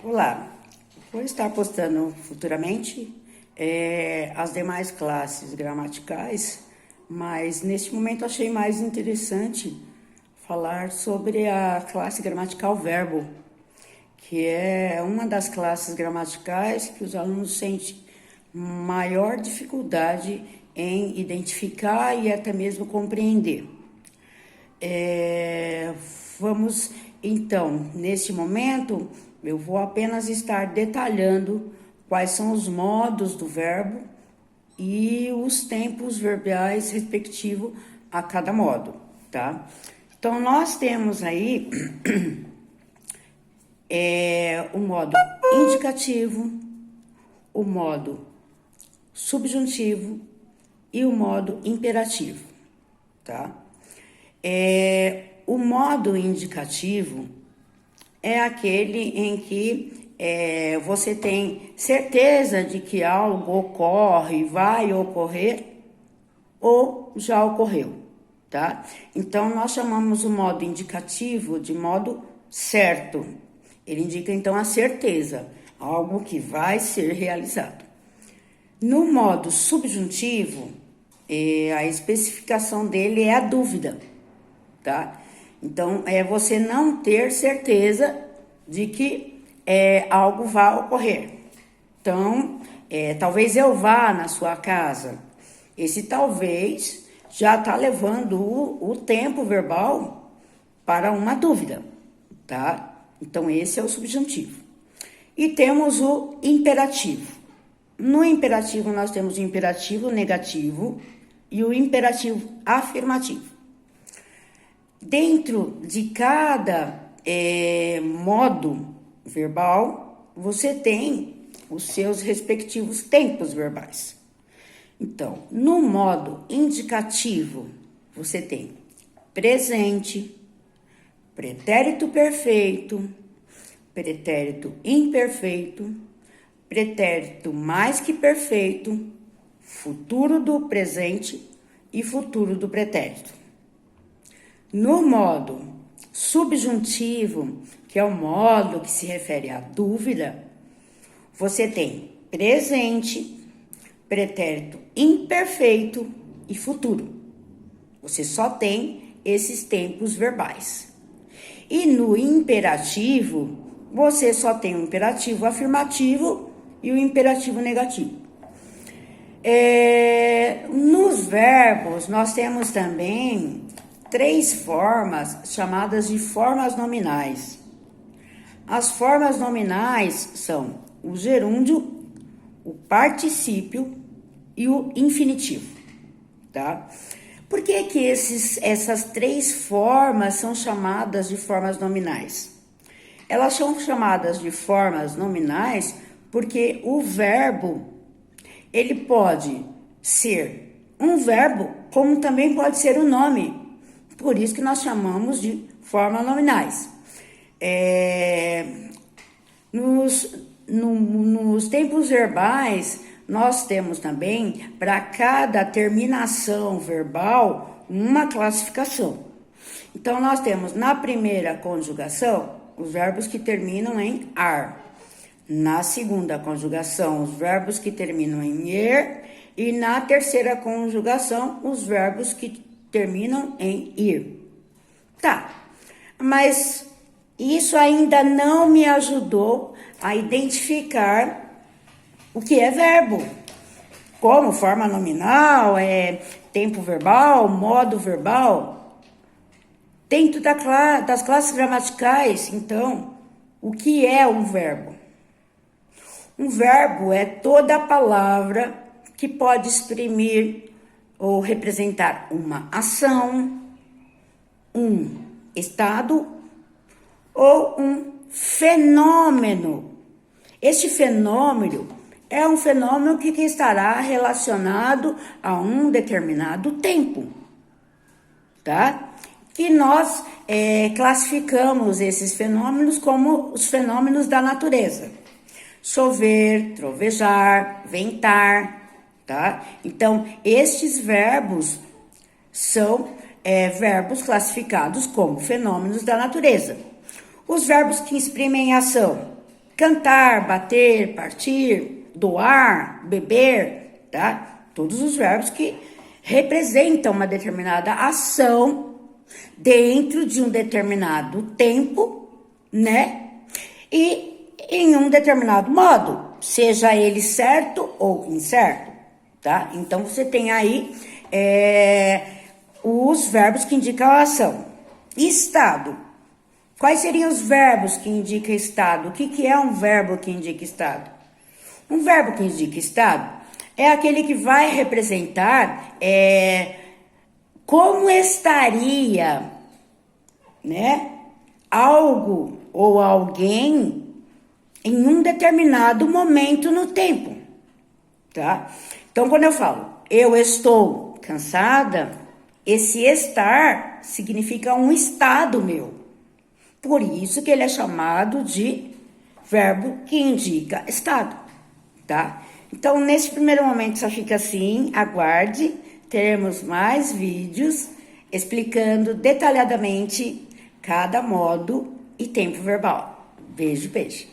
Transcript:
Olá, vou estar postando futuramente as demais classes gramaticais, mas neste momento achei mais interessante falar sobre a classe gramatical verbo, que é uma das classes gramaticais que os alunos sentem maior dificuldade em identificar e até mesmo compreender. Vamos, então, neste momento, eu vou apenas estar detalhando quais são os modos do verbo e os tempos verbais respectivos a cada modo, tá? Então, nós temos aí o modo indicativo, o modo subjuntivo e o modo imperativo, tá? O modo indicativo é aquele em que você tem certeza de que algo ocorre, vai ocorrer ou já ocorreu, tá? Então, nós chamamos o modo indicativo de modo certo. Ele indica, então, a certeza, algo que vai ser realizado. No modo subjuntivo, a especificação dele é a dúvida, tá? Então, é você não ter certeza de que algo vai ocorrer. Então, talvez eu vá na sua casa. Esse talvez já está levando o tempo verbal para uma dúvida, tá? Então, esse é o subjuntivo. E temos o imperativo. No imperativo, nós temos o imperativo negativo e o imperativo afirmativo. Dentro de cada modo verbal, você tem os seus respectivos tempos verbais. Então, no modo indicativo, você tem presente, pretérito perfeito, pretérito imperfeito, pretérito mais que perfeito, futuro do presente e futuro do pretérito. No modo subjuntivo, que é o modo que se refere à dúvida, você tem presente, pretérito imperfeito e futuro. Você só tem esses tempos verbais. E no imperativo, você só tem o imperativo afirmativo e o imperativo negativo. Nos verbos, nós temos também 3 formas chamadas de formas nominais. As formas nominais são o gerúndio, o particípio e o infinitivo, tá? Por que que essas 3 formas são chamadas de formas nominais? Elas são chamadas de formas nominais porque o verbo, ele pode ser um verbo, como também pode ser um nome. Por isso que nós chamamos de formas nominais. Nos tempos verbais, nós temos também, para cada terminação verbal, uma classificação. Então, nós temos na primeira conjugação, os verbos que terminam em ar. Na segunda conjugação, os verbos que terminam em er. E na terceira conjugação, os verbos que terminam em ir. Tá, mas isso ainda não me ajudou a identificar o que é verbo. Como forma nominal, tempo verbal, modo verbal. Dentro das classes gramaticais, então, o que é um verbo? Um verbo é toda palavra que pode exprimir ou representar uma ação, um estado ou um fenômeno. Este fenômeno é um fenômeno que estará relacionado a um determinado tempo, tá? Que nós classificamos esses fenômenos como os fenômenos da natureza. Chover, trovejar, ventar, tá? Então, estes verbos são verbos classificados como fenômenos da natureza. Os verbos que exprimem ação, cantar, bater, partir, doar, beber, tá? Todos os verbos que representam uma determinada ação dentro de um determinado tempo, né? E em um determinado modo, seja ele certo ou incerto, tá? Então, você tem aí os verbos que indicam a ação. Estado. Quais seriam os verbos que indicam estado? O que é um verbo que indica estado? Um verbo que indica estado é aquele que vai representar como estaria, né, algo ou alguém em um determinado momento no tempo, tá? Então, quando eu falo, eu estou cansada, esse estar significa um estado meu. Por isso que ele é chamado de verbo que indica estado, tá? Então, nesse primeiro momento só fica assim, aguarde, teremos mais vídeos explicando detalhadamente cada modo e tempo verbal. Beijo, beijo.